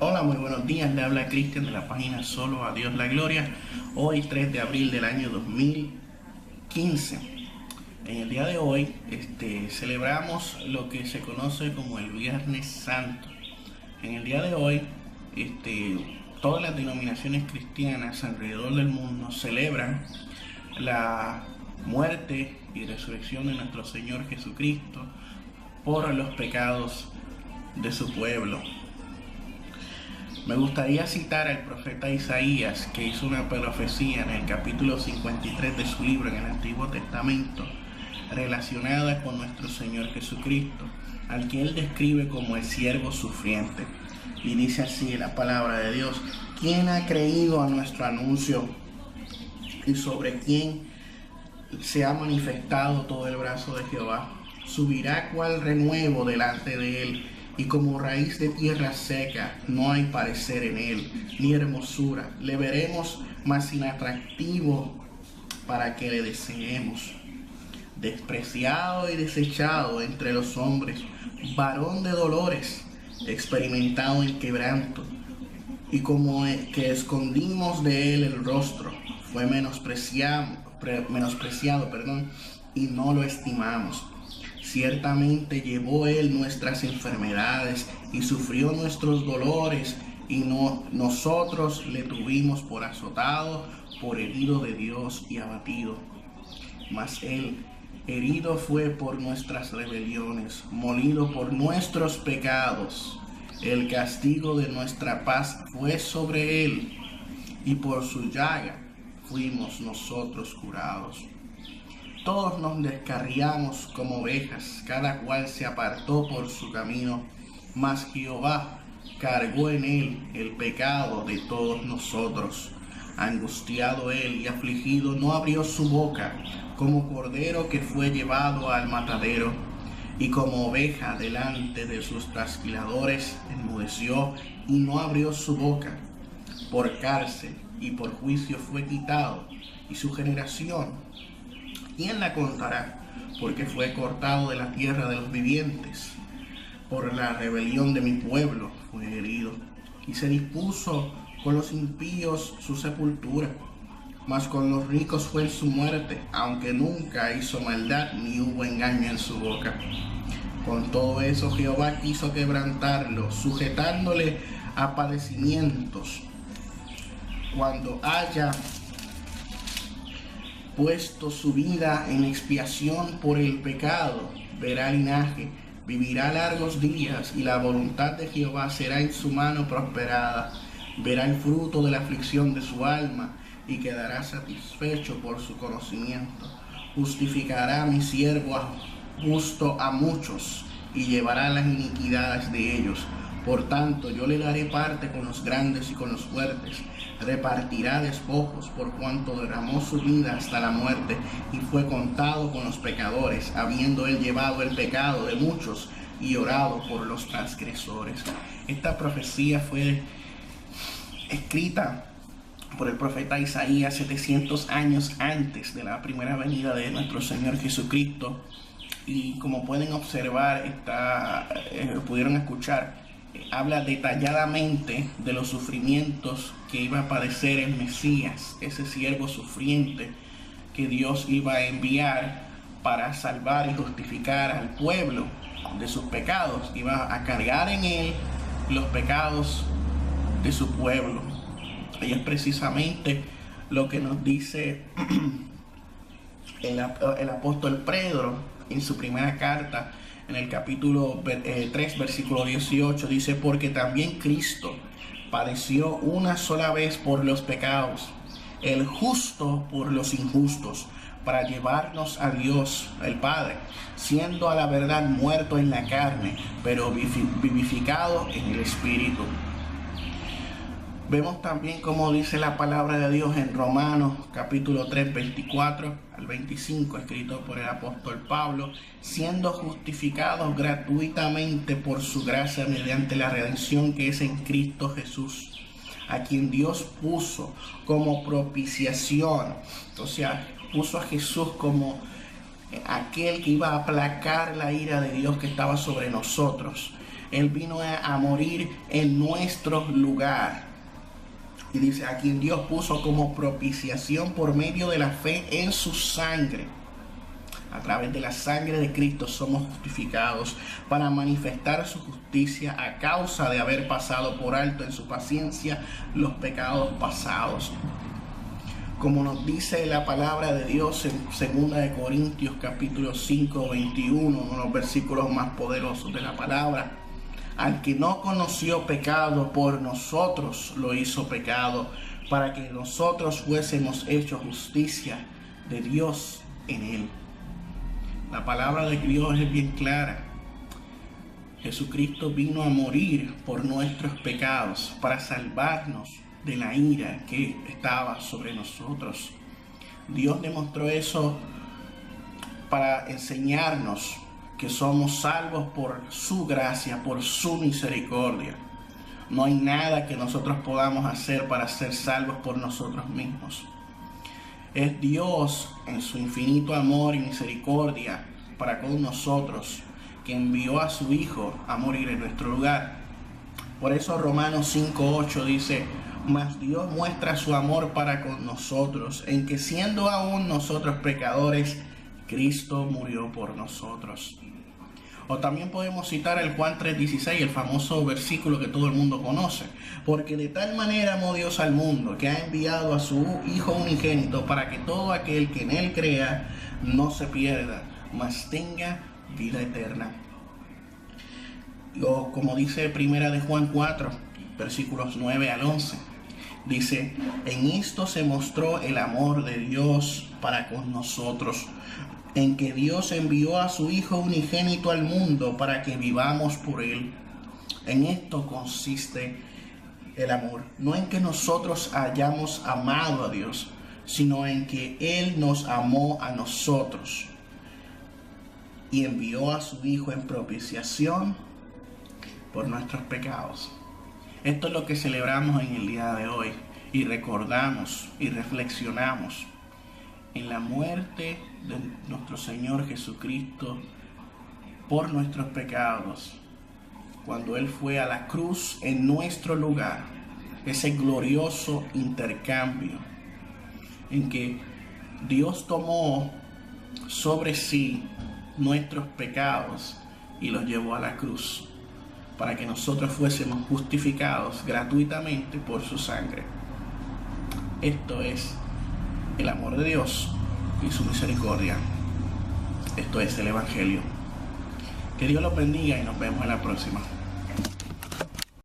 Hola, muy buenos días, le habla Cristian de la página Solo a Dios la Gloria. Hoy 3 de abril del año 2015. En el día de hoy celebramos lo que se conoce como el Viernes Santo. En el día de hoy todas las denominaciones cristianas alrededor del mundo celebran la muerte y resurrección de nuestro Señor Jesucristo por los pecados de su pueblo. Me gustaría citar al profeta Isaías, que hizo una profecía en el capítulo 53 de su libro en el Antiguo Testamento, relacionada con nuestro Señor Jesucristo, al que él describe como el siervo sufriente. Y dice así la palabra de Dios: ¿Quién ha creído a nuestro anuncio? Y sobre quién se ha manifestado todo el brazo de Jehová. Subirá cual renuevo delante de él, y como raíz de tierra seca, no hay parecer en él, ni hermosura. Le veremos, mas inatractivo para que le deseemos. Despreciado y desechado entre los hombres, varón de dolores, experimentado en quebranto, y como que escondimos de él el rostro, fue menospreciado, y no lo estimamos. Ciertamente llevó él nuestras enfermedades y sufrió nuestros dolores, y nosotros le tuvimos por azotado, por herido de Dios y abatido. Mas él herido fue por nuestras rebeliones, molido por nuestros pecados. El castigo de nuestra paz fue sobre él, y por su llaga fuimos nosotros curados. Todos nos descarriamos como ovejas, cada cual se apartó por su camino, mas Jehová cargó en él el pecado de todos nosotros. Angustiado él y afligido, no abrió su boca, como cordero que fue llevado al matadero, y como oveja delante de sus trasquiladores, enmudeció y no abrió su boca. Por cárcel y por juicio fue quitado, y su generación, ¿quién la contará? Porque fue cortado de la tierra de los vivientes. Por la rebelión de mi pueblo fue herido, y se dispuso con los impíos su sepultura. Mas con los ricos fue su muerte, aunque nunca hizo maldad ni hubo engaño en su boca. Con todo eso Jehová quiso quebrantarlo, sujetándole a padecimientos. Cuando haya puesto su vida en expiación por el pecado, verá linaje, vivirá largos días, y la voluntad de Jehová será en su mano prosperada. Verá el fruto de la aflicción de su alma, y quedará satisfecho por su conocimiento. Justificará a mi siervo justo a muchos, y llevará las iniquidades de ellos. Por tanto, yo le daré parte con los grandes y con los fuertes. Repartirá despojos, por cuanto derramó su vida hasta la muerte, y fue contado con los pecadores, habiendo él llevado el pecado de muchos y orado por los transgresores. Esta profecía fue escrita por el profeta Isaías 700 años antes de la primera venida de nuestro Señor Jesucristo, y como pueden observar, pudieron escuchar, habla detalladamente de los sufrimientos que iba a padecer el Mesías, ese siervo sufriente que Dios iba a enviar para salvar y justificar al pueblo de sus pecados. Iba a cargar en él los pecados de su pueblo. Y es precisamente lo que nos dice el apóstol Pedro en su primera carta, en el capítulo 3, versículo 18, dice: porque también Cristo padeció una sola vez por los pecados, el justo por los injustos, para llevarnos a Dios el Padre, siendo a la verdad muerto en la carne, pero vivificado en el Espíritu. Vemos también como dice la palabra de Dios en Romanos capítulo 3, 24 al 25, escrito por el apóstol Pablo: siendo justificados gratuitamente por su gracia mediante la redención que es en Cristo Jesús, a quien Dios puso como propiciación. O sea, puso a Jesús como aquel que iba a aplacar la ira de Dios que estaba sobre nosotros, Él vino a morir en nuestro lugar. Y dice, a quien Dios puso como propiciación por medio de la fe en su sangre. A través de la sangre de Cristo somos justificados para manifestar su justicia a causa de haber pasado por alto en su paciencia los pecados pasados. Como nos dice la palabra de Dios en 2 Corintios capítulo 5, 21, uno de los versículos más poderosos de la palabra. Al que no conoció pecado, por nosotros lo hizo pecado, para que nosotros fuésemos hechos justicia de Dios en él. La palabra de Dios es bien clara. Jesucristo vino a morir por nuestros pecados para salvarnos de la ira que estaba sobre nosotros. Dios demostró eso para enseñarnos que somos salvos por su gracia, por su misericordia. No hay nada que nosotros podamos hacer para ser salvos por nosotros mismos. Es Dios en su infinito amor y misericordia para con nosotros que envió a su Hijo a morir en nuestro lugar. Por eso Romanos 5:8 dice, mas Dios muestra su amor para con nosotros, en que siendo aún nosotros pecadores, Cristo murió por nosotros. O también podemos citar el Juan 3:16, el famoso versículo que todo el mundo conoce. Porque de tal manera amó Dios al mundo, que ha enviado a su Hijo unigénito, para que todo aquel que en él crea no se pierda, mas tenga vida eterna. O como dice 1 Juan 4, versículos 9 al 11. Dice, en esto se mostró el amor de Dios para con nosotros, en que Dios envió a su Hijo unigénito al mundo para que vivamos por él. En esto consiste el amor, no en que nosotros hayamos amado a Dios, sino en que Él nos amó a nosotros y envió a su Hijo en propiciación por nuestros pecados. Esto es lo que celebramos en el día de hoy y recordamos y reflexionamos en la muerte de nuestro Señor Jesucristo por nuestros pecados, cuando Él fue a la cruz en nuestro lugar, ese glorioso intercambio en que Dios tomó sobre sí nuestros pecados y los llevó a la cruz, para que nosotros fuésemos justificados gratuitamente por su sangre. Esto es el amor de Dios y su misericordia. Esto es el Evangelio. Que Dios los bendiga y nos vemos en la próxima.